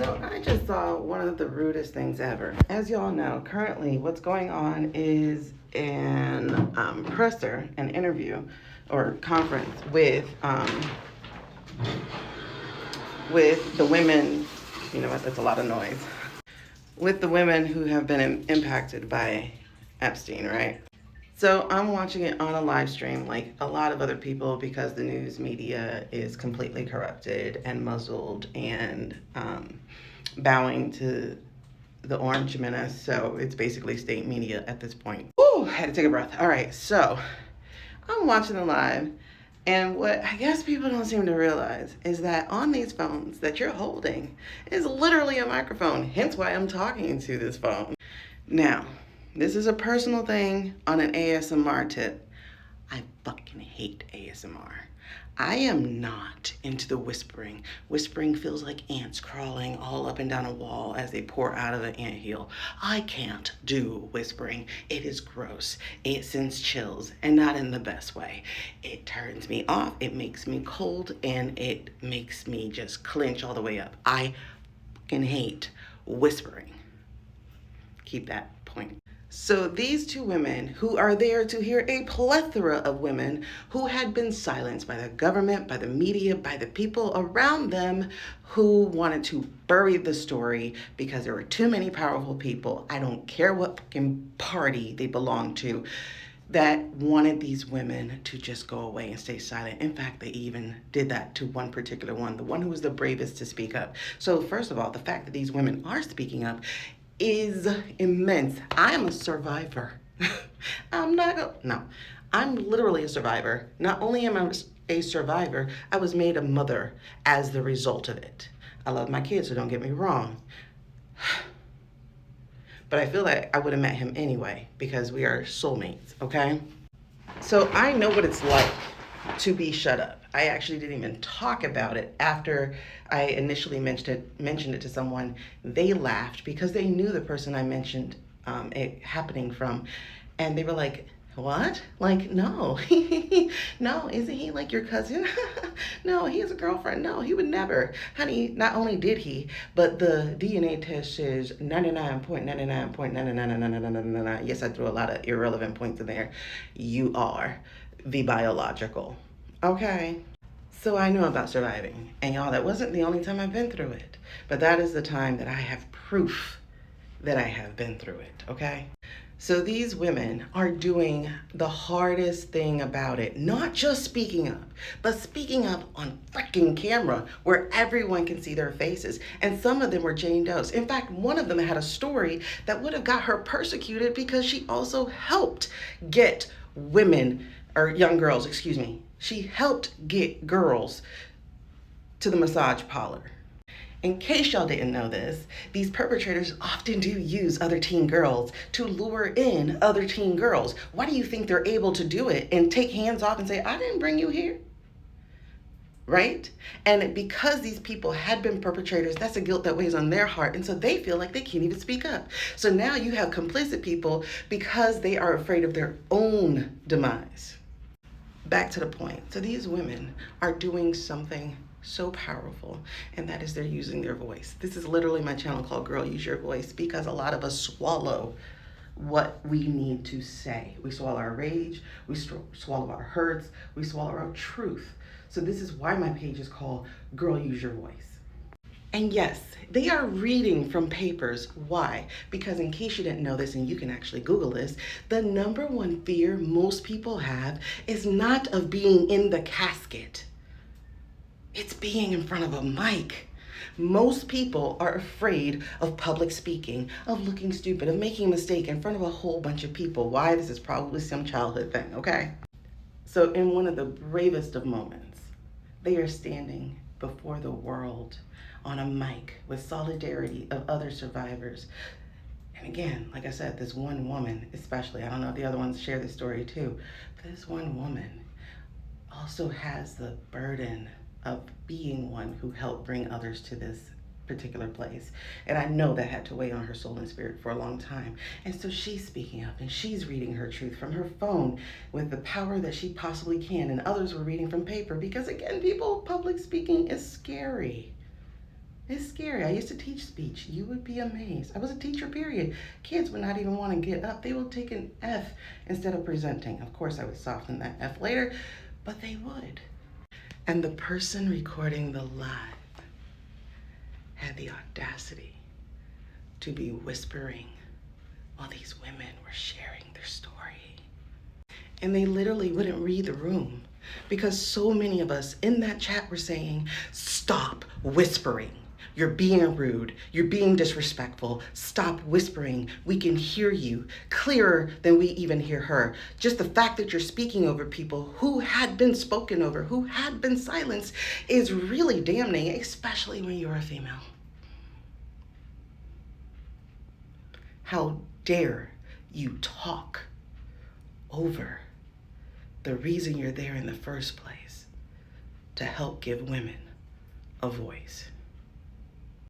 So I just saw one of the rudest things ever. As y'all know, currently what's going on is an presser, an interview or conference with the women. You know what? That's a lot of noise. With the women who have been impacted by Epstein, right? So I'm watching it on a live stream like a lot of other people because the news media is completely corrupted and muzzled and bowing to the orange menace. So it's basically state media at this point. Ooh, I had to take a breath. All right, so I'm watching it live. And what I guess people don't seem to realize is that on these phones that you're holding is literally a microphone, hence why I'm talking to this phone. Now, this is a personal thing on an ASMR tip. I fucking hate ASMR. I am not into the whispering. Whispering feels like ants crawling all up and down a wall as they pour out of an anthill. I can't do whispering. It is gross. It sends chills, and not in the best way. It turns me off, it makes me cold, and it makes me just clench all the way up. I fucking hate whispering. Keep that point. So these two women who are there to hear a plethora of women who had been silenced by the government, by the media, by the people around them who wanted to bury the story because there were too many powerful people. I don't care what fucking party they belong to, that wanted these women to just go away and stay silent. In fact, they even did that to one particular one, the one who was the bravest to speak up. So first of all, the fact that these women are speaking up is immense. I am a survivor. I'm literally a survivor. Not only am I a survivor, I was made a mother as the result of it. I love my kids, so don't get me wrong. But I feel like I would have met him anyway because we are soulmates, okay? So I know what it's like to be shut up. I actually didn't even talk about it after I initially mentioned it to someone. They laughed because they knew the person I mentioned it happening from, and they were like, "What? Like, no, no, isn't he like your cousin? No, he has a girlfriend. No, he would never, honey." Not only did he, but the DNA test says 99.99.999999. Yes, I threw a lot of irrelevant points in there. You are the biological. Okay. So I know about surviving. And y'all, that wasn't the only time I've been through it. But that is the time that I have proof that I have been through it, okay? So these women are doing the hardest thing about it. Not just speaking up, but speaking up on freaking camera where everyone can see their faces. And some of them were Jane Doe's. In fact, one of them had a story that would have got her persecuted because she also helped get women, or young girls, excuse me. She helped get girls to the massage parlor. In case y'all didn't know this, these perpetrators often do use other teen girls to lure in other teen girls. Why do you think they're able to do it and take hands off and say, "I didn't bring you here"? Right? And because these people had been perpetrators, that's a guilt that weighs on their heart. And so they feel like they can't even speak up. So now you have complicit people because they are afraid of their own demise. Back to the point. So these women are doing something so powerful, and that is they're using their voice. This is literally my channel called Girl Use Your Voice because a lot of us swallow what we need to say. We swallow our rage, we swallow our hurts, we swallow our truth. So this is why my page is called Girl Use Your Voice. And yes, they are reading from papers. Why? Because in case you didn't know this, and you can actually Google this, the number one fear most people have is not of being in the casket. It's being in front of a mic. Most people are afraid of public speaking, of looking stupid, of making a mistake in front of a whole bunch of people. Why? This is probably some childhood thing, okay? So in one of the bravest of moments, they are standing before the world on a mic with solidarity of other survivors. And again, like I said, this one woman especially, I don't know if the other ones share this story too, but this one woman also has the burden of being one who helped bring others to this particular place. And I know that had to weigh on her soul and spirit for a long time. And so she's speaking up and she's reading her truth from her phone with the power that she possibly can. And others were reading from paper because, again, people, public speaking is scary. It's scary. I used to teach speech. You would be amazed. I was a teacher, period. Kids would not even want to get up. They would take an F instead of presenting. Of course, I would soften that F later, but they would. And the person recording the live had the audacity to be whispering while these women were sharing their story. And they literally wouldn't read the room because so many of us in that chat were saying, stop whispering. You're being rude. You're being disrespectful. Stop whispering. We can hear you clearer than we even hear her. Just the fact that you're speaking over people who had been spoken over, who had been silenced, is really damning, especially when you're a female. How dare you talk over the reason you're there in the first place, to help give women a voice.